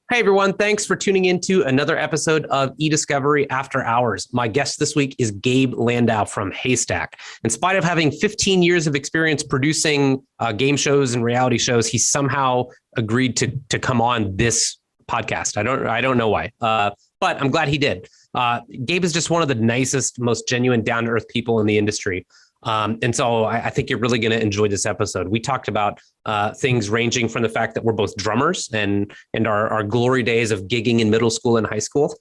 Hey everyone, thanks for tuning into another episode of eDiscovery After Hours. My guest this week is Gabe Landau from Haystack. In spite of having 15 years of experience producing game shows and reality shows, he somehow agreed to come on this podcast. I don't know why, but I'm glad he did. Gabe is just one of the nicest, most genuine, down-to-earth people in the industry. And so I think you're really going to enjoy this episode. We talked about things ranging from the fact that we're both drummers and our glory days of gigging in middle school and high school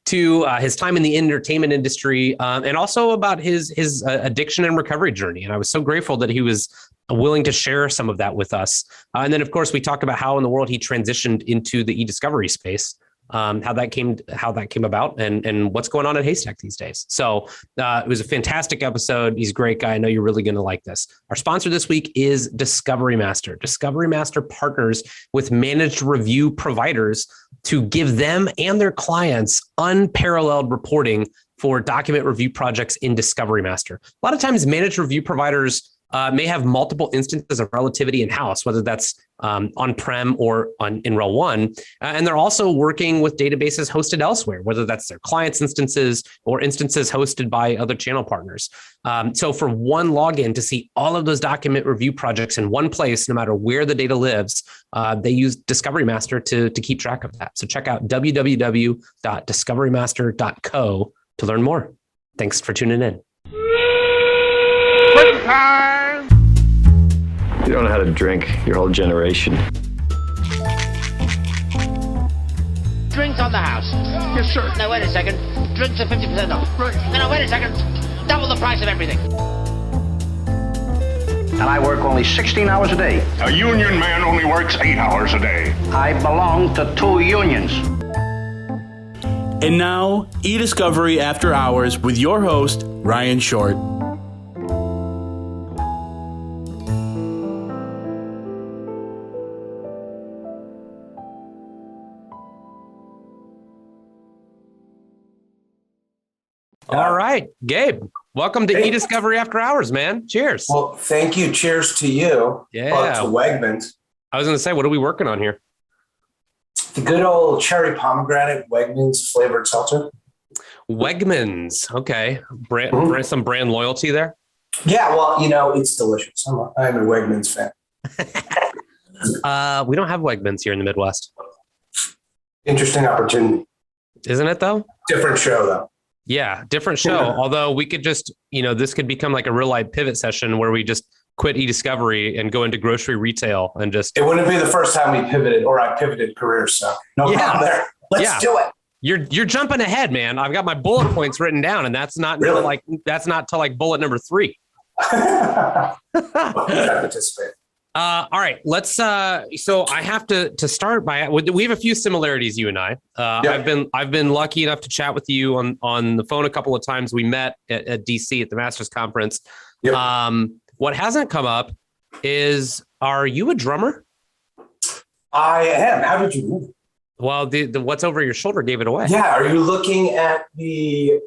to his time in the entertainment industry and also about his addiction and recovery journey. And I was so grateful that he was willing to share some of that with us. And then, of course, we talk about how in the world he transitioned into the e-discovery space. How that came about and what's going on at Haystack these days. So it was a fantastic episode. He's a great guy. I know you're really going to like this. Our sponsor this week is Discovery Master. Discovery Master partners with managed review providers to give them and their clients unparalleled reporting for document review projects in Discovery Master. A lot of times managed review providers may have multiple instances of relativity in-house, whether that's on-prem or in Rel 1. And they're also working with databases hosted elsewhere, whether that's their clients' instances or instances hosted by other channel partners. So for one login to see all of those document review projects in one place, no matter where the data lives, they use Discovery Master to keep track of that. So check out www.discoverymaster.co to learn more. Thanks for tuning in. You don't know how to drink, your whole generation. Drinks on the house. Yes, sir. No, wait a second. Drinks are 50% off. Right. No, wait a second. Double the price of everything. And I work only 16 hours a day. A union man only works 8 hours a day. I belong to 2 unions. And now, eDiscovery After Hours with your host, Ryan Short. All right, Gabe, welcome to eDiscovery After Hours, man. Cheers. Well, thank you. Cheers to you. Yeah. To Wegmans. I was going to say, what are we working on here? The good old cherry pomegranate Wegmans flavored seltzer. Wegmans. Okay. Some brand loyalty there? Yeah, well, it's delicious. I'm a Wegmans fan. We don't have Wegmans here in the Midwest. Interesting opportunity. Isn't it, though? Different show, though. Yeah, different show. Yeah. Although we could just, this could become like a real life pivot session where we just quit eDiscovery and go into grocery retail and just. It wouldn't be the first time we pivoted or I pivoted careers. So no problem there. Let's do it. You're jumping ahead, man. I've got my bullet points written down, and that's not really? till bullet number 3. Well, participate. All right, let's. So I have to start by. We have a few similarities, you and I. I've been lucky enough to chat with you on the phone a couple of times. We met at DC at the Masters Conference. Yep. What hasn't come up is, are you a drummer? I am. How did you move? Well, the what's over your shoulder gave it away. Yeah. Are you looking at the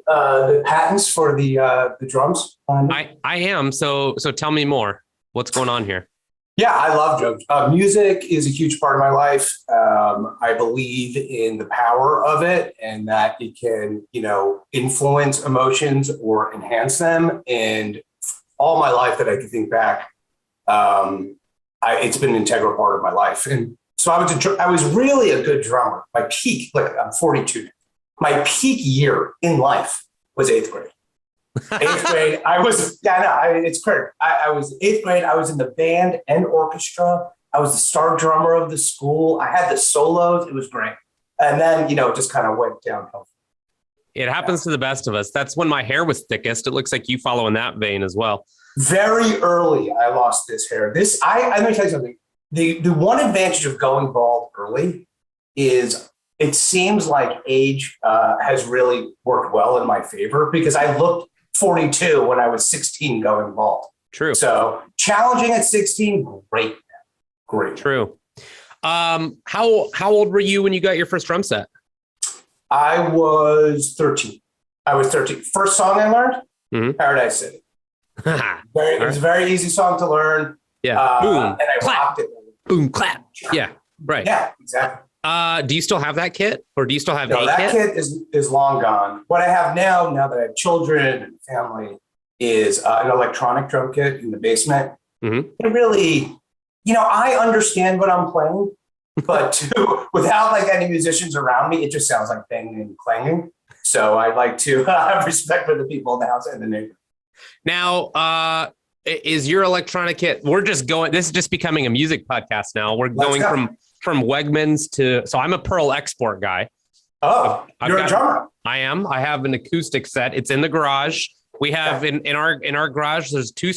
patents for the drums? I am. So tell me more. What's going on here? Yeah, I love drums. Music is a huge part of my life. I believe in the power of it and that it can, influence emotions or enhance them. And all my life that I can think back, it's been an integral part of my life. And so I was really a good drummer. My peak, I'm 42 now. My peak year in life was 8th grade. 8th grade, it's crazy. I was 8th grade. I was in the band and orchestra. I was the star drummer of the school. I had the solos. It was great. And then, it just kind of went downhill. It happens to the best of us. That's when my hair was thickest. It looks like you follow in that vein as well. Very early, I lost this hair. Let me tell you something. The one advantage of going bald early is it seems like age has really worked well in my favor because I looked 42 when I was 16 going bald. True. So challenging at 16, great. True. How old were you when you got your first drum set? I was 13. First song I learned, Paradise City. It was a very easy song to learn. Yeah. Boom. And I clap. rocked it. Boom, clap. Yeah. Right. Yeah, exactly. Do you still have that kit, or do you still have No, a that kit? kit is long gone. What I have now that I have children and family, is an electronic drum kit in the basement. Mm-hmm. It really, I understand what I'm playing, but without like any musicians around me, it just sounds like banging and clanging. So I like to have respect for the people in the house and the neighbor. Now, is your electronic kit? We're just going. This is just becoming a music podcast now. We're going from Wegmans to. So I'm a Pearl Export guy. Oh, you're a drummer. I am. I have an acoustic set. It's in the garage. We have in our garage. There's two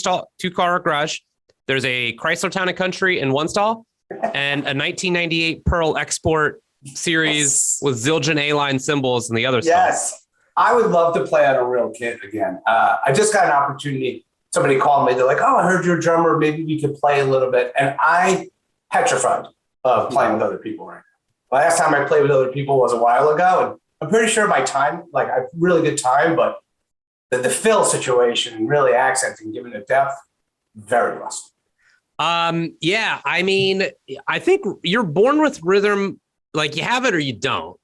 car garage. There's a Chrysler Town and Country in one stall, and a 1998 Pearl Export series with Zildjian A-line cymbals in the other stall. Yes, I would love to play on a real kit again. I just got an opportunity. Somebody called me. They're like, "Oh, I heard you're a drummer. Maybe we could play a little bit." And I petrified of playing with other people right now. Last time I played with other people was a while ago, and I'm pretty sure my time, like I have really good time, but the fill situation really accenting, giving it depth, very rusty. Yeah, I mean, I think you're born with rhythm, like you have it or you don't,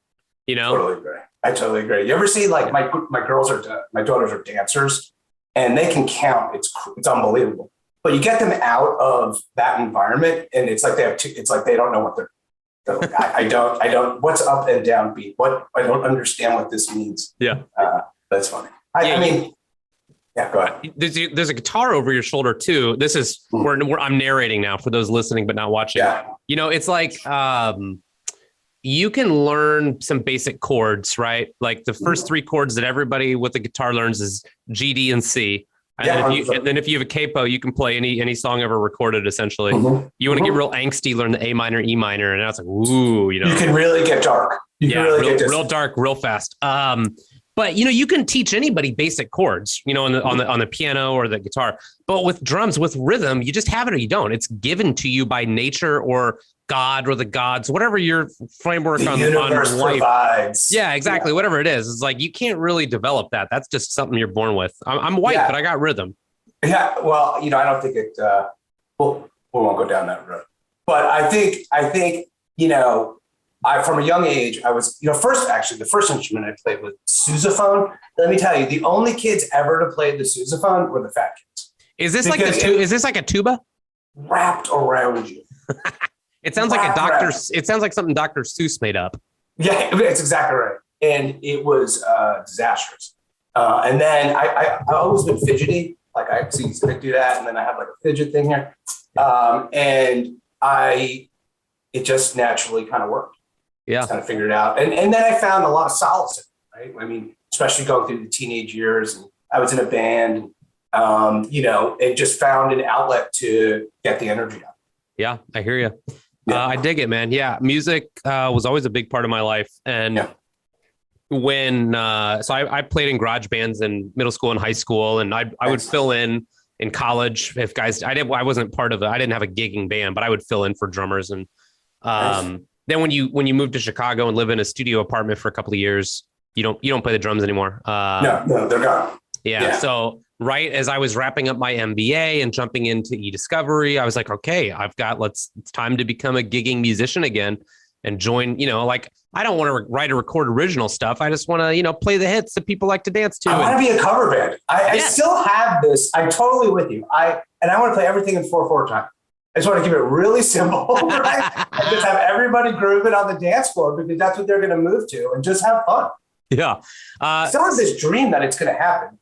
Totally agree. I totally agree. You ever see like my daughters are dancers and they can count. It's unbelievable. But you get them out of that environment and it's like they don't know what they're like, I don't, what's up and down beat? I don't understand what this means. Yeah. That's funny. I mean, go ahead. There's a guitar over your shoulder too. This is where I'm narrating now for those listening but not watching. Yeah. It's like you can learn some basic chords, right? Like the first three chords that everybody with a guitar learns is G, D, and C. And then if you have a capo, you can play any song ever recorded. Essentially, you want to get real angsty, learn the A minor, E minor, and that's like, ooh, You can really get dark. Real dark, real fast. But you can teach anybody basic chords, on the piano or the guitar. But with drums, with rhythm, you just have it or you don't. It's given to you by nature or God or the gods, whatever your framework on life provides. Yeah, exactly. Yeah. Whatever it is, it's like you can't really develop that. That's just something you're born with. I'm white, but I got rhythm. Yeah, well, I don't think it. We won't go down that road. But I think from a young age, I was, the first instrument I played was sousaphone. Let me tell you, the only kids ever to play the sousaphone were the fat kids. Is this like a tuba? Wrapped around you. It sounds like it sounds like something Dr. Seuss made up. Yeah, it's exactly right. And it was disastrous. And then I always been fidgety. Like I do that. And then I have like a fidget thing here. And it just naturally kind of worked. Yeah. Just kind of figured it out. And then I found a lot of solace in it, right? I mean, especially going through the teenage years, and I was in a band, and just found an outlet to get the energy out. Yeah, I hear you. Yeah. I dig it, man. Yeah. Music was always a big part of my life. And when, so I played in garage bands in middle school and high school, and I would fill in college if guys, I wasn't part of it. I didn't have a gigging band, but I would fill in for drummers. And, then when you move to Chicago and live in a studio apartment for a couple of years, you don't play the drums anymore. No, they're gone. Yeah. So right as I was wrapping up my MBA and jumping into eDiscovery, I was like, okay, it's time to become a gigging musician again and join, I don't want to write or record original stuff. I just want to, play the hits that people like to dance to. I want to be a cover band. I still have this. I'm totally with you. I want to play everything in 4/4 time. I just want to keep it really simple, right? And just have everybody grooving on the dance floor because that's what they're going to move to and just have fun. Yeah. Still have this dream that it's going to happen.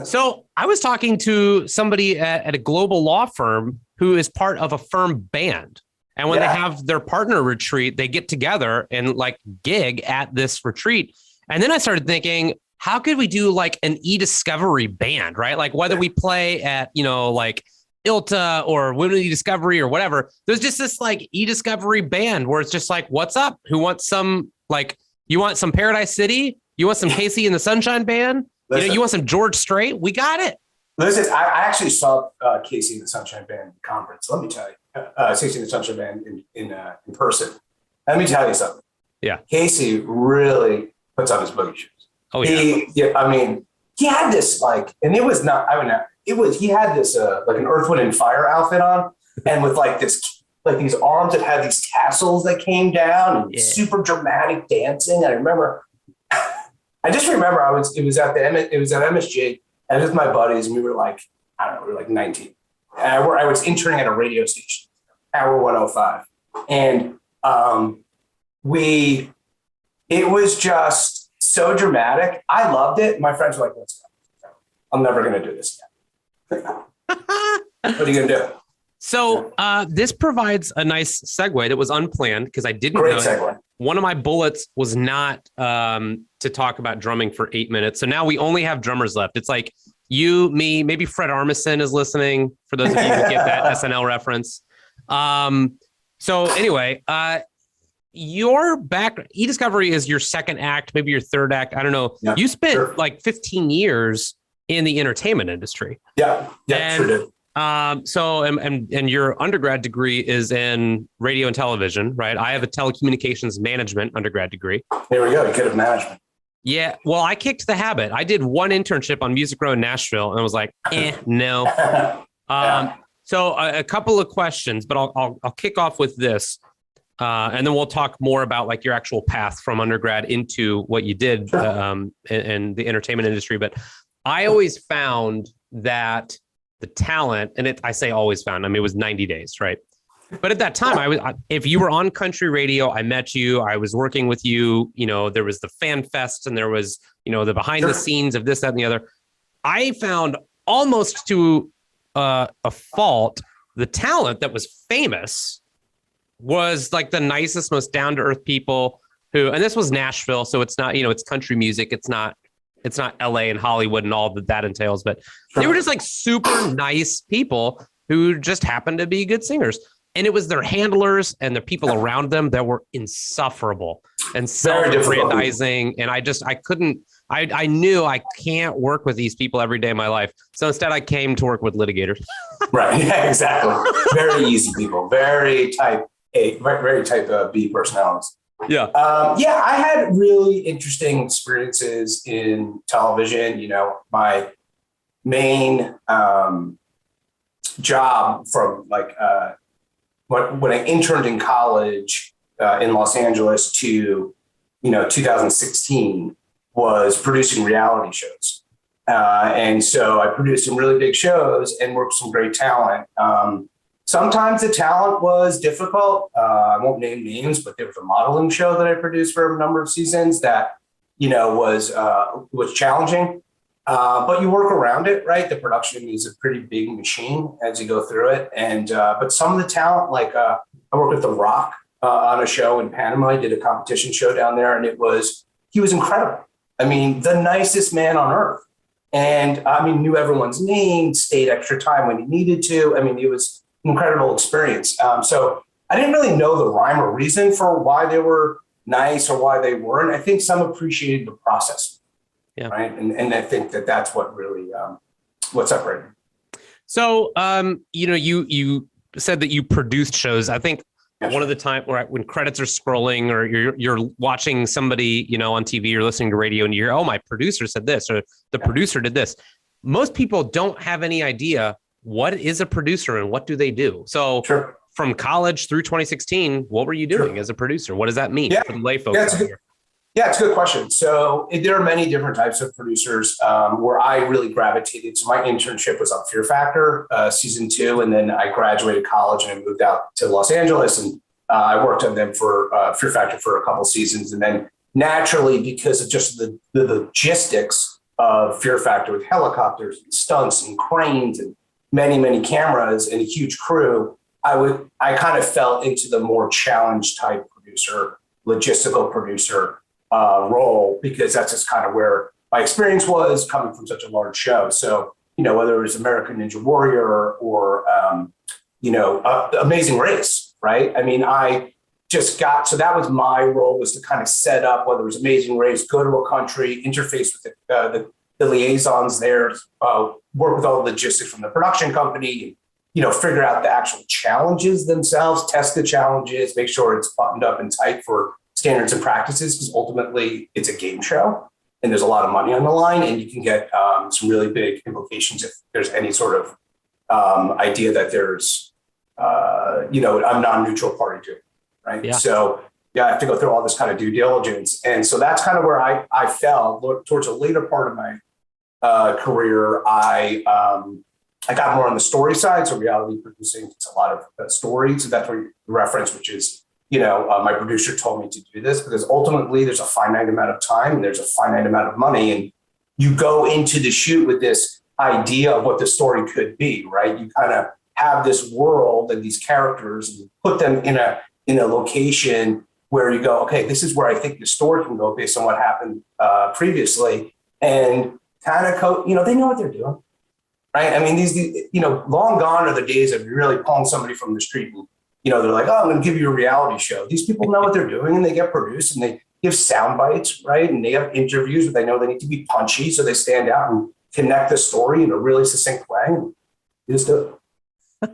So I was talking to somebody at a global law firm who is part of a firm band. And when they have their partner retreat, they get together and like gig at this retreat. And then I started thinking, how could we do like an eDiscovery band, right? Like whether we play at, like ILTA or Women eDiscovery or whatever, there's just this like eDiscovery band where it's just like, what's up? Who wants some, like, you want some Paradise City? You want some Casey and the Sunshine Band? Listen, you want some George Strait? We got it. Listen, I actually saw Casey and the Sunshine Band conference. Let me tell you, Casey and the Sunshine Band in person. Let me tell you something. Yeah. Casey really puts on his boogie shoes. Oh yeah. He had this and it was not, he had this like an Earth, Wind and Fire outfit on and with like this like these arms that had these tassels that came down and super dramatic dancing. I remember, I just remember it was at MSG, and I was with my buddies, and we were like, I don't know, we were like 19. And I was interning at a radio station, Hour 105. And it was just so dramatic. I loved it. My friends were like, let's go. I'm never going to do this again. What are you going to do? So this provides a nice segue that was unplanned because I didn't Great know. segue. One of my bullets was not to talk about drumming for 8 minutes. So now we only have drummers left. It's like you, me, maybe Fred Armisen is listening, for those of you who get that SNL reference. So anyway, your eDiscovery is your second act, maybe your third act. I don't know. Yeah, you spent like 15 years in the entertainment industry. Yeah, sure did. So, and your undergrad degree is in radio and television, right? I have a telecommunications management undergrad degree. There we go. You could have management. Yeah. Well, I kicked the habit. I did one internship on Music Row in Nashville and I was like, no. So a couple of questions, but I'll kick off with this. And then we'll talk more about like your actual path from undergrad into what you did in the entertainment industry. But I always found that the talent, and I say always found, I mean, it was 90 days, right? But at that time, if you were on country radio, I met you, I was working with you, there was the fan fest and there was, the behind the scenes of this, that, and the other. I found almost to a fault, the talent that was famous was like the nicest, most down to earth people who, and this was Nashville. So it's not, it's country music. It's not LA and Hollywood and all that entails, but they were just like super nice people who just happened to be good singers. And it was their handlers and the people around them that were insufferable and self-aggrandizing. And I knew I can't work with these people every day of my life. So instead I came to work with litigators. Right. Yeah, exactly. Very easy people, very type A, very type B personalities. Yeah. I had really interesting experiences in television. My main job from like when I interned in college in Los Angeles to 2016 was producing reality shows. And so I produced some really big shows and worked with some great talent. Sometimes the talent was difficult. I won't name names, but there was a modeling show that I produced for a number of seasons that, was challenging. But you work around it, right? The production is a pretty big machine as you go through it. And but some of the talent, like I worked with The Rock on a show in Panama. I did a competition show down there, and he was incredible. I mean, the nicest man on earth. And knew everyone's name, stayed extra time when he needed to. I mean, it was an incredible experience. So I didn't really know the rhyme or reason for why they were nice or why they weren't. I think some appreciated the process. Yeah. Right. And I think that's what really what separated. So, you said that you produced shows. I think one of the time when credits are scrolling or you're watching somebody, on TV or listening to radio and you hear, oh, my producer said this or the producer did this. Most people don't have any idea what is a producer and what do they do. So from college through 2016, what were you doing as a producer? What does that mean for the lay folks out here? Yeah, it's a good question. So there are many different types of producers where I really gravitated. So my internship was on Fear Factor season 2. And then I graduated college and I moved out to Los Angeles. And I worked on them for Fear Factor for a couple seasons. And then naturally, because of just the logistics of Fear Factor with helicopters and stunts and cranes and many, many cameras and a huge crew, I kind of fell into the more challenge type producer, logistical producer role, because that's just kind of where my experience was coming from such a large show. So, whether it was American Ninja Warrior or, Amazing Race, right? I mean, so that was my role, was to kind of set up, whether it was Amazing Race, go to a country, interface with the liaisons there, work with all the logistics from the production company, figure out the actual challenges themselves, test the challenges, make sure it's buttoned up and tight for standards and practices, because ultimately it's a game show and there's a lot of money on the line, and you can get some really big implications if there's any sort of idea that there's I'm not a neutral party to it, right? Yeah. So I have to go through all this kind of due diligence. And so that's kind of where I fell towards the later part of my career. I got more on the story side. So reality producing, it's a lot of stories. So that's where you reference, which is, my producer told me to do this because ultimately there's a finite amount of time and there's a finite amount of money. And you go into the shoot with this idea of what the story could be, right? You kind of have this world and these characters and you put them in a location where you go, okay, this is where I think the story can go based on what happened previously. And kind of, they know what they're doing, right? I mean, these, long gone are the days of really pulling somebody from the street and, they're like, oh, I'm going to give you a reality show. These people know what they're doing and they get produced and they give sound bites, right? And they have interviews, but they know they need to be punchy. So they stand out and connect the story in a really succinct way. And you just do it.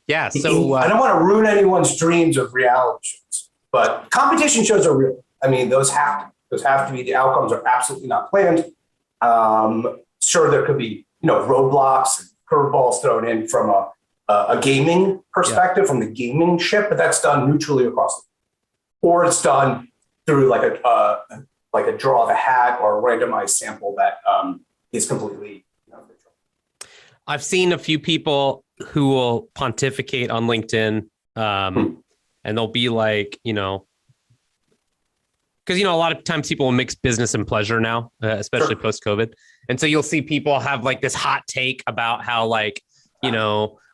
Yeah. So I don't want to ruin anyone's dreams of reality shows, but competition shows are real. I mean, those have to be, the outcomes are absolutely not planned. Sure, there could be, roadblocks and curveballs thrown in from a gaming perspective, from the gaming ship, but that's done neutrally across the board. Or it's done through like a draw of a hat or a randomized sample that is completely neutral. I've seen a few people who will pontificate on LinkedIn, and they'll be like, because a lot of times people will mix business and pleasure now, especially post-COVID. And so you'll see people have like this hot take about how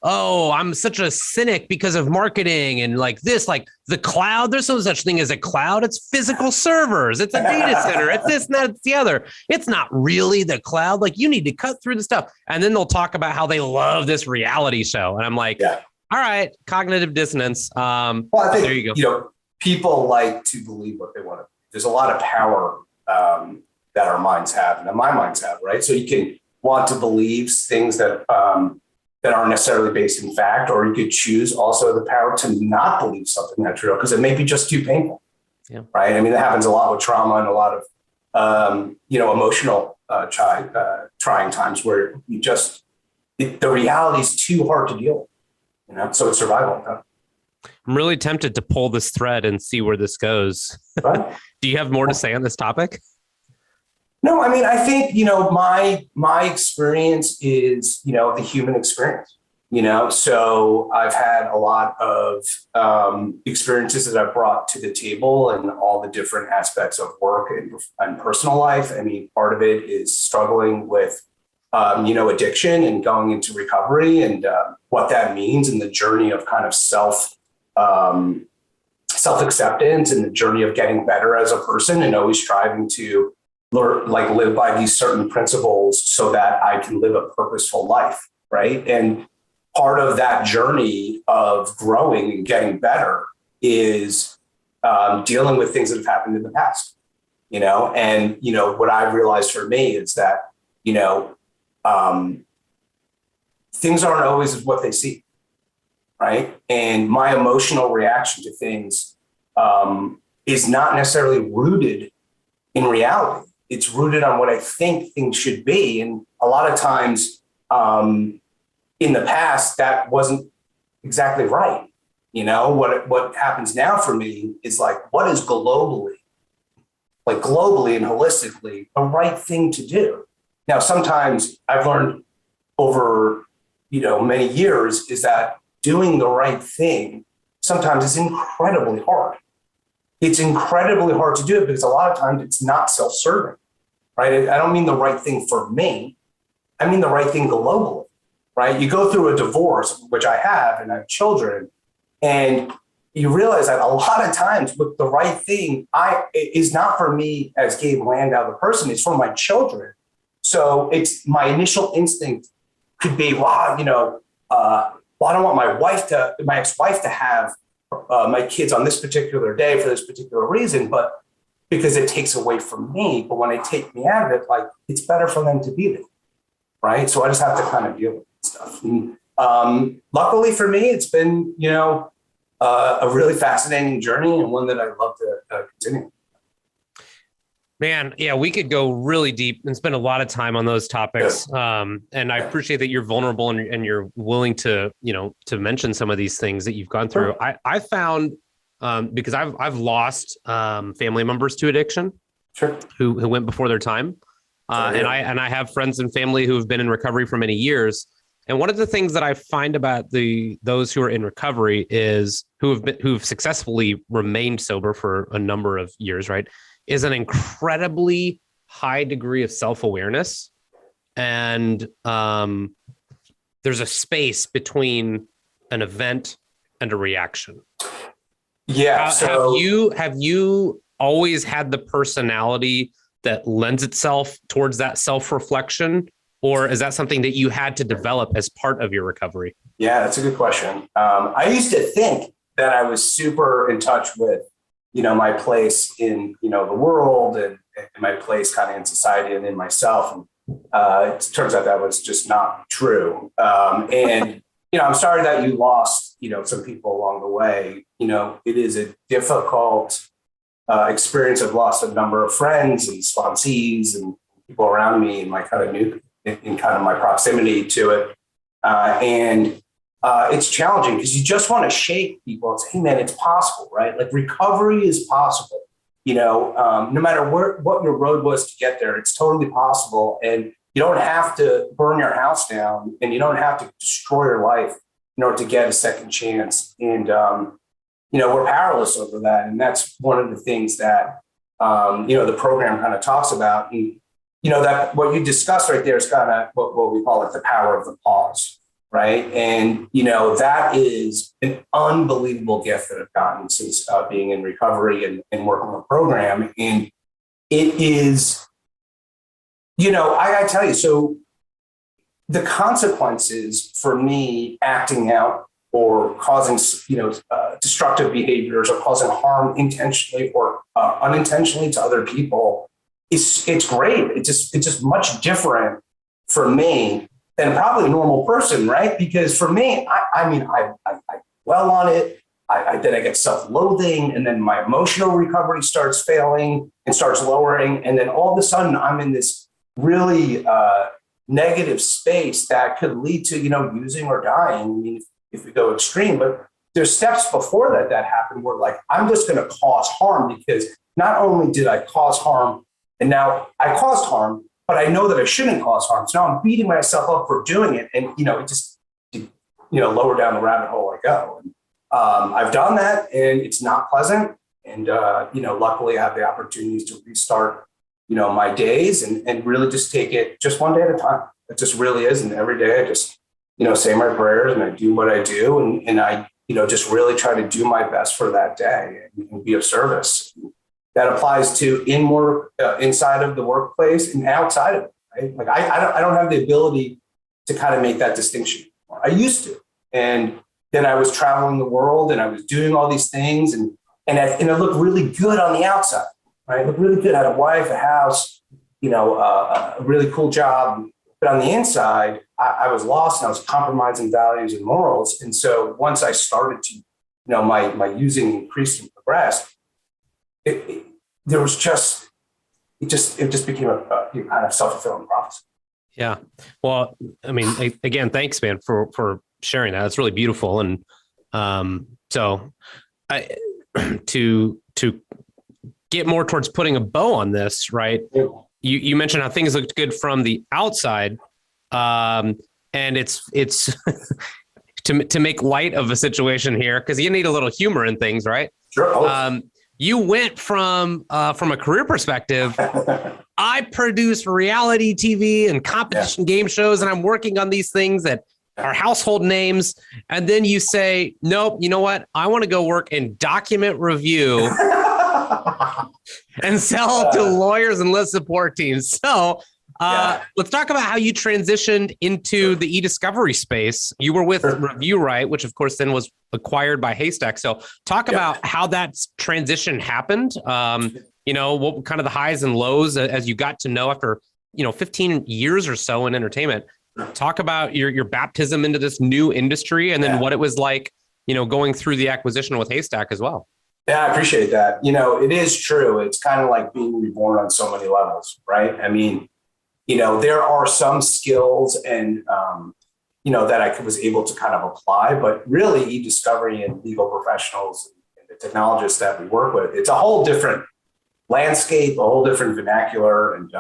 oh, I'm such a cynic because of marketing and like this, like the cloud, there's no such thing as a cloud. It's physical servers. It's a data center. It's this, and that, it's the other. It's not really the cloud. Like you need to cut through the stuff. And then they'll talk about how they love this reality show. And I'm like, all right, cognitive dissonance. Well, I think, there you go. People like to believe what they want to. There's a lot of power that our minds have and that my minds have, right? So you can want to believe things that aren't necessarily based in fact, or you could choose also the power to not believe something that's real because it may be just too painful, right? I mean, that happens a lot with trauma and a lot of, emotional trying times where the reality is too hard to deal with, so it's survival. I'm really tempted to pull this thread and see where this goes. Right. Do you have more to say on this topic? No, I mean, I think, my experience is, the human experience, so I've had a lot of experiences that I've brought to the table and all the different aspects of work and personal life. I mean, part of it is struggling with, addiction and going into recovery and what that means and the journey of kind of self-acceptance and the journey of getting better as a person and always striving to live by these certain principles so that I can live a purposeful life, right? And part of that journey of growing and getting better is dealing with things that have happened in the past, and, what I've realized for me is that, things aren't always what they seem, right? And my emotional reaction to things is not necessarily rooted in reality. It's rooted on what I think things should be. And a lot of times in the past, that wasn't exactly right. What happens now for me is like, what is globally and holistically the right thing to do? Now, sometimes I've learned over, many years is that doing the right thing sometimes is incredibly hard. It's incredibly hard to do it because a lot of times it's not self-serving, right? I don't mean the right thing for me. I mean the right thing globally, right? You go through a divorce, which I have, and I have children, and you realize that a lot of times with the right thing is not for me as Gabe Landau, the person, it's for my children. So it's my initial instinct could be, I don't want my ex-wife to have my kids on this particular day for this particular reason, but because it takes away from me. But when they take me out of it, like it's better for them to be there, right? So I just have to kind of deal with stuff. And, luckily for me, it's been a really fascinating journey and one that I love to continue. Man, yeah, we could go really deep and spend a lot of time on those topics. And I appreciate that you're vulnerable and you're willing to, to mention some of these things that you've gone through. I found, because I've lost family members to addiction, who went before their time. And I have friends and family who have been in recovery for many years. And one of the things that I find about those who are in recovery is who've successfully remained sober for a number of years, right, is an incredibly high degree of self-awareness. And there's a space between an event and a reaction. Yeah. Have you always had the personality that lends itself towards that self-reflection? Or is that something that you had to develop as part of your recovery? Yeah, that's a good question. I used to think that I was super in touch with, my place in, the world and my place kind of in society and in myself. And it turns out that was just not true. And, I'm sorry that you lost, some people along the way. It is a difficult experience. I've lost a number of friends and sponsees and people around me in my kind of my proximity to it. And it's challenging because you just want to shake people and say, hey man, it's possible, right? Like recovery is possible, no matter what your road was to get there, it's totally possible. And you don't have to burn your house down and you don't have to destroy your life in order to get a second chance. And, we're powerless over that. And that's one of the things that, the program kind of talks about. And, that what you discussed right there is kind of what we call it, the power of the pause, right? And, that is an unbelievable gift that I've gotten since being in recovery and working on the program. And it is, I gotta tell you, so the consequences for me acting out or causing, destructive behaviors or causing harm intentionally or unintentionally to other people, it's great. It's just much different for me than probably a normal person, right? Because for me, I dwell on it. Then I get self-loathing, and then my emotional recovery starts failing and starts lowering, and then all of a sudden I'm in this really negative space that could lead to using or dying. I mean, if we go extreme, but there's steps before that happen where like I'm just going to cause harm, because not only did I cause harm, and now I caused harm, but I know that I shouldn't cause harm. So now I'm beating myself up for doing it. And, it just, lower down the rabbit hole I go. And, I've done that and it's not pleasant. And, luckily I have the opportunities to restart, my days and really just take it just one day at a time. It just really is. And every day I just, say my prayers and I do what I do. And I, just really try to do my best for that day and be of service. That applies to inside of the workplace and outside of it, right? Like I don't have the ability to kind of make that distinction. I used to, and then I was traveling the world and I was doing all these things, and it looked really good on the outside, right? It looked really good. I had a wife, a house, a really cool job, but on the inside, I was lost and I was compromising values and morals. And so once I started to, my using increased and progressed, it just became a kind of self-fulfilling prophecy. Yeah. Well, I mean, again, thanks, man, for sharing that. It's really beautiful. And so to get more towards putting a bow on this, right? You mentioned how things looked good from the outside. And it's to make light of a situation here, because you need a little humor in things, right? Sure. You went from a career perspective. I produce reality TV and competition game shows, and I'm working on these things that are household names. And then you say, nope, you know what? I want to go work in document review and sell to lawyers and list support teams. So let's talk about how you transitioned into the e-discovery space. You were with Review Right, which of course then was acquired by Haystack. So talk about how that transition happened. What kind of the highs and lows as you got to know after, 15 years or so in entertainment. Talk about your baptism into this new industry, and then what it was like, going through the acquisition with Haystack as well. Yeah, I appreciate that. It is true. It's kind of like being reborn on so many levels, right? I mean, there are some skills and, that I was able to kind of apply, but really e-discovery and legal professionals and the technologists that we work with, it's a whole different landscape, a whole different vernacular. And,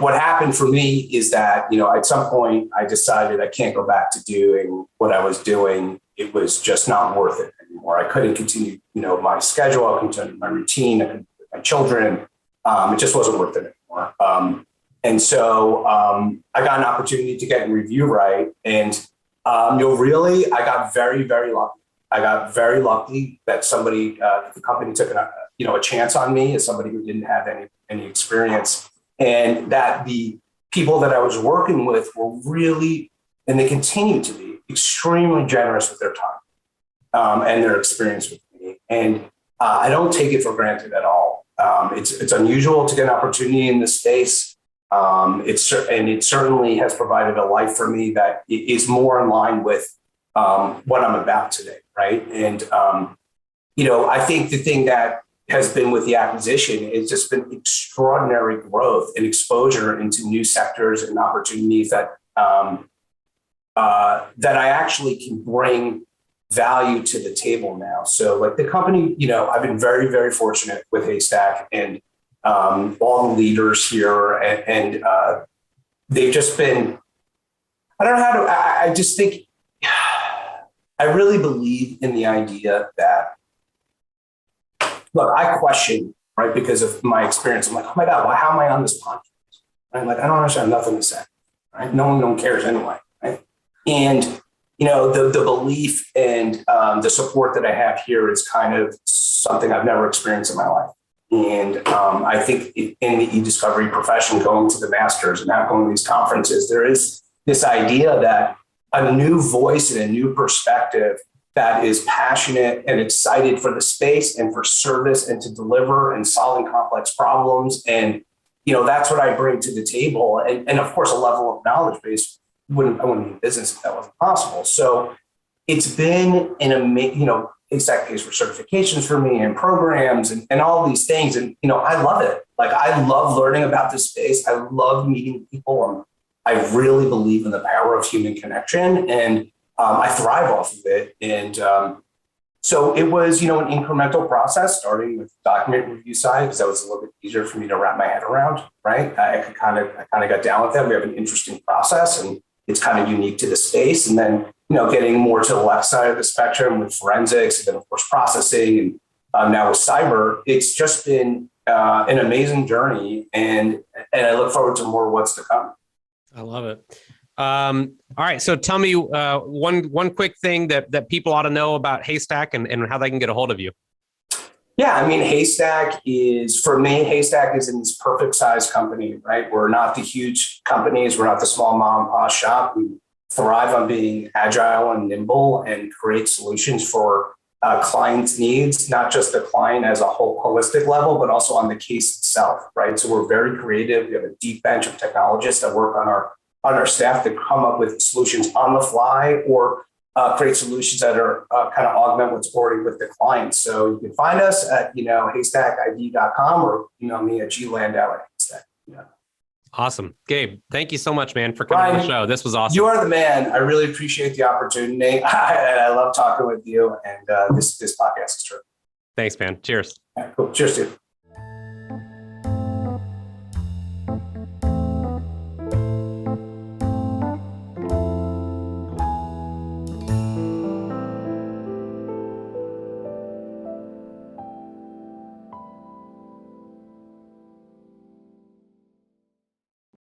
what happened for me is that, at some point I decided I can't go back to doing what I was doing. It was just not worth it anymore. I couldn't continue, my schedule, I couldn't continue my routine, I couldn't my children. It just wasn't worth it anymore. And so I got an opportunity to get in review right. And, really, I got very, very lucky. I got very lucky that somebody, the company took a chance on me as somebody who didn't have any experience. And that the people that I was working with were really, and they continue to be, extremely generous with their time and their experience with me. And I don't take it for granted at all. It's unusual to get an opportunity in this space. It certainly has provided a life for me that is more in line with what I'm about today, right? And, I think the thing that has been with the acquisition is just been extraordinary growth and exposure into new sectors and opportunities that I actually can bring value to the table now. So like the company, I've been very, very fortunate with Haystack and all the leaders here. And they've just been, I don't know how to, I just think, I really believe in the idea that, look, I question, right? Because of my experience, I'm like, oh my God, how am I on this podcast? I'm like, I don't understand, nothing to say, right? No one cares anyway, right? And, the belief and the support that I have here is kind of something I've never experienced in my life. And I think in the e-discovery profession, going to the masters and not going to these conferences, there is this idea that a new voice and a new perspective that is passionate and excited for the space and for service and to deliver and solving complex problems. And, that's what I bring to the table. And of course, a level of knowledge base. I wouldn't be in business if that wasn't possible. So it's been exact case for certifications for me and programs and all these things. And, I love it. Like, I love learning about this space. I love meeting people. I really believe in the power of human connection, and I thrive off of it. And so it was, an incremental process, starting with the document review side, because that was a little bit easier for me to wrap my head around, right? I kind of got down with that. We have an interesting process, and it's kind of unique to the space. And then, getting more to the left side of the spectrum with forensics, and then of course processing, and now with cyber, it's just been an amazing journey. And I look forward to more what's to come. I love it. All right. So tell me one quick thing that people ought to know about Haystack and how they can get a hold of you. Yeah, I mean, Haystack is in this perfect size company, right? We're not the huge companies. We're not the small mom and pop shop. We thrive on being agile and nimble and create solutions for clients' needs, not just the client as a whole holistic level, but also on the case itself, right? So we're very creative. We have a deep bench of technologists that work on our staff to come up with solutions on the fly or create solutions that are kind of augment what's already with the client. So you can find us at, haystackid.com or email me at glandau@haystack. Yeah. Awesome. Gabe, thank you so much, man, for coming on the show. This was awesome. You are the man. I really appreciate the opportunity. I love talking with you, and this podcast is true. Thanks, man. Cheers. Right, cool. Cheers, dude.